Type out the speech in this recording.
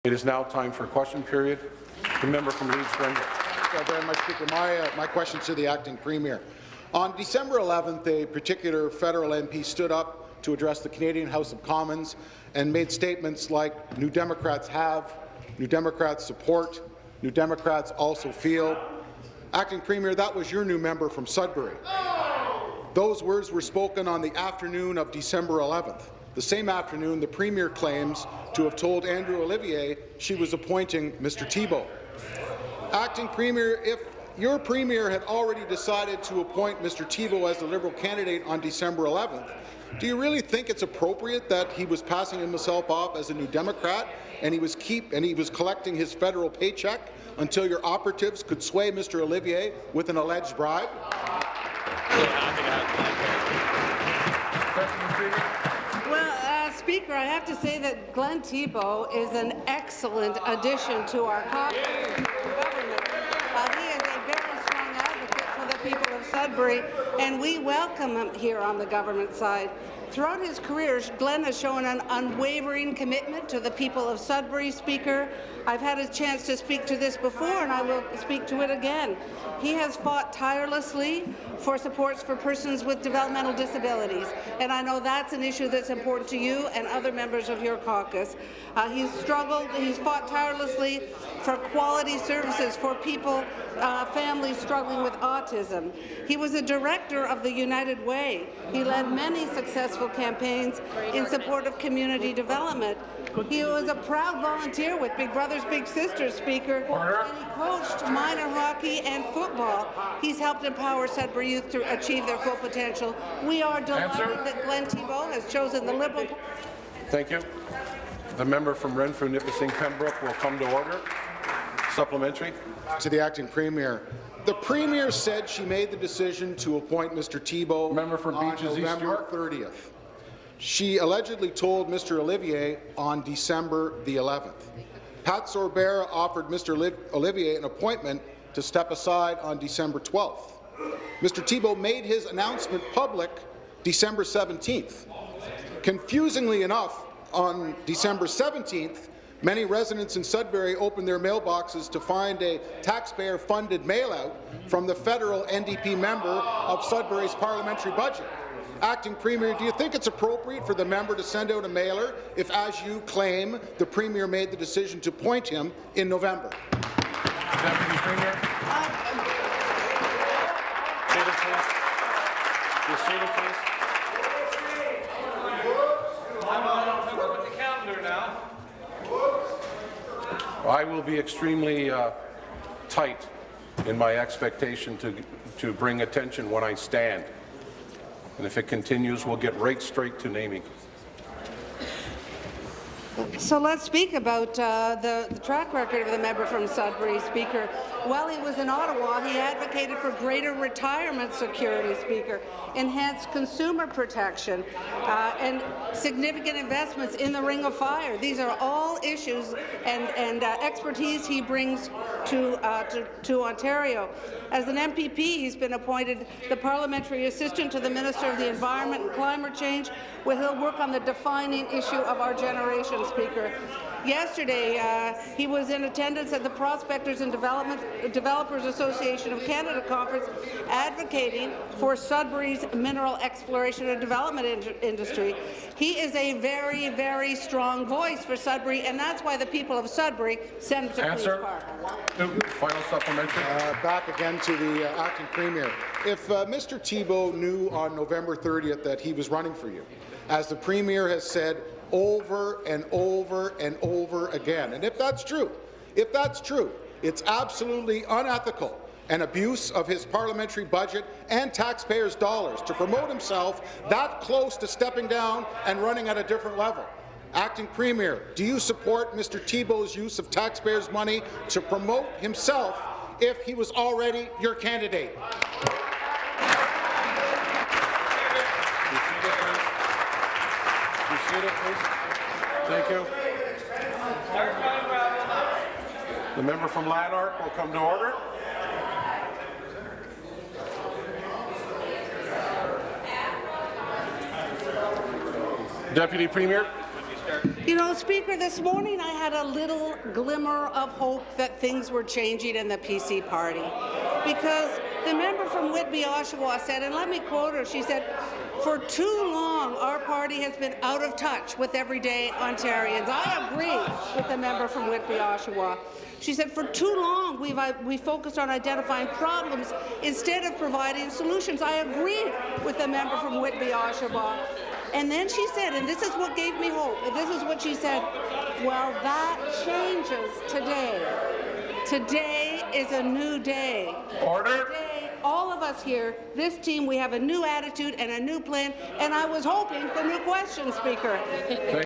It is now time for question period. The member from Leeds Grenville. Thank you very much, Speaker. My question to the acting premier. On December 11th, a particular federal MP stood up to address the Canadian House of Commons and made statements like New Democrats have, New Democrats support, New Democrats also feel. Acting Premier, that was your new member from Sudbury. Those words were spoken on the afternoon of December 11th. The same afternoon, the Premier claims to have told Andrew Olivier she was appointing Mr. Thibeault. Acting Premier, if your Premier had already decided to appoint Mr. Thibeault as the Liberal candidate on December 11th, do you really think it's appropriate that he was passing himself off as a New Democrat and he was collecting his federal paycheck until your operatives could sway Mr. Olivier with an alleged bribe? Speaker, I have to say that Glenn Thibeault is an excellent addition to our caucus and government. He is a very strong advocate for the people of Sudbury, and we welcome him here on the government side. Throughout his career, Glenn has shown an unwavering commitment to the people of Sudbury, Speaker. I've had a chance to speak to this before, and I will speak to it again. He has fought tirelessly for supports for persons with developmental disabilities, and I know that's an issue that's important to you and other members of your caucus. He's fought tirelessly for quality services for people, families struggling with autism. He was a director of the United Way. He led many successful campaigns in support of community development. He was a proud volunteer with Big Brothers Big Sisters, Speaker, and he coached minor hockey and football. He's helped empower Sudbury youth to achieve their full potential. We are delighted that Glenn Thibeault has chosen the Liberal. Thank you. The member from Renfrew, Nipissing, Pembroke will come to order. Supplementary. To the acting premier. The premier said she made the decision to appoint Mr. Thibeault on November 30th. She allegedly told Mr. Olivier on December the 11th. Pat Sorbera offered Mr. Olivier an appointment to step aside on December 12th. Mr. Thibeault made his announcement public December 17th. Confusingly enough, on December 17th, many residents in Sudbury opened their mailboxes to find a taxpayer-funded mail-out from the federal NDP member of Sudbury's parliamentary budget. Acting Premier, do you think it's appropriate for the member to send out a mailer if, as you claim, the Premier made the decision to appoint him in November? Deputy Premier. Seated, please. Be seated, please. I will be extremely tight in my expectation to bring attention when I stand. And if it continues, we'll get right straight to naming. So let's speak about the track record of the member from Sudbury, Speaker. While he was in Ottawa, he advocated for greater retirement security, Speaker, enhanced consumer protection, and significant investments in the Ring of Fire. These are all issues and expertise he brings to Ontario. As an MPP, he's been appointed the Parliamentary Assistant to the Minister of the Environment and Climate Change, where he'll work on the defining issue of our generation, Speaker. Yesterday, he was in attendance at the Prospectors and Developers Association of Canada conference, advocating for Sudbury's mineral exploration and development industry. He is a very, very strong voice for Sudbury, and that's why the people of Sudbury send him to Queen's Park. Final supplementary. Back again to the acting premier. If Mr. Thibeault knew on November 30th that he was running for you, as the premier has said over and over and over again, and if that's true, it's absolutely unethical and abuse of his parliamentary budget and taxpayers' dollars to promote himself that close to stepping down and running at a different level. Acting Premier, do you support Mr. Thibeault's use of taxpayers' money to promote himself if he was already your candidate? Thank you. The member from Lanark will come to order. Deputy Premier. You know, Speaker, this morning I had a little glimmer of hope that things were changing in the PC party, because the member from Whitby, Oshawa said, and let me quote her, she said, "For too long, our party has been out of touch with everyday Ontarians." I agree with the member from Whitby, Oshawa. She said, "For too long, we focused on identifying problems instead of providing solutions." I agree with the member from Whitby, Oshawa. And then she said, and this is what gave me hope, and this is what she said, "Well, that changes today. Today is a new day." Order. Today, all of us here, this team, we have a new attitude and a new plan, and I was hoping for new questions, Speaker.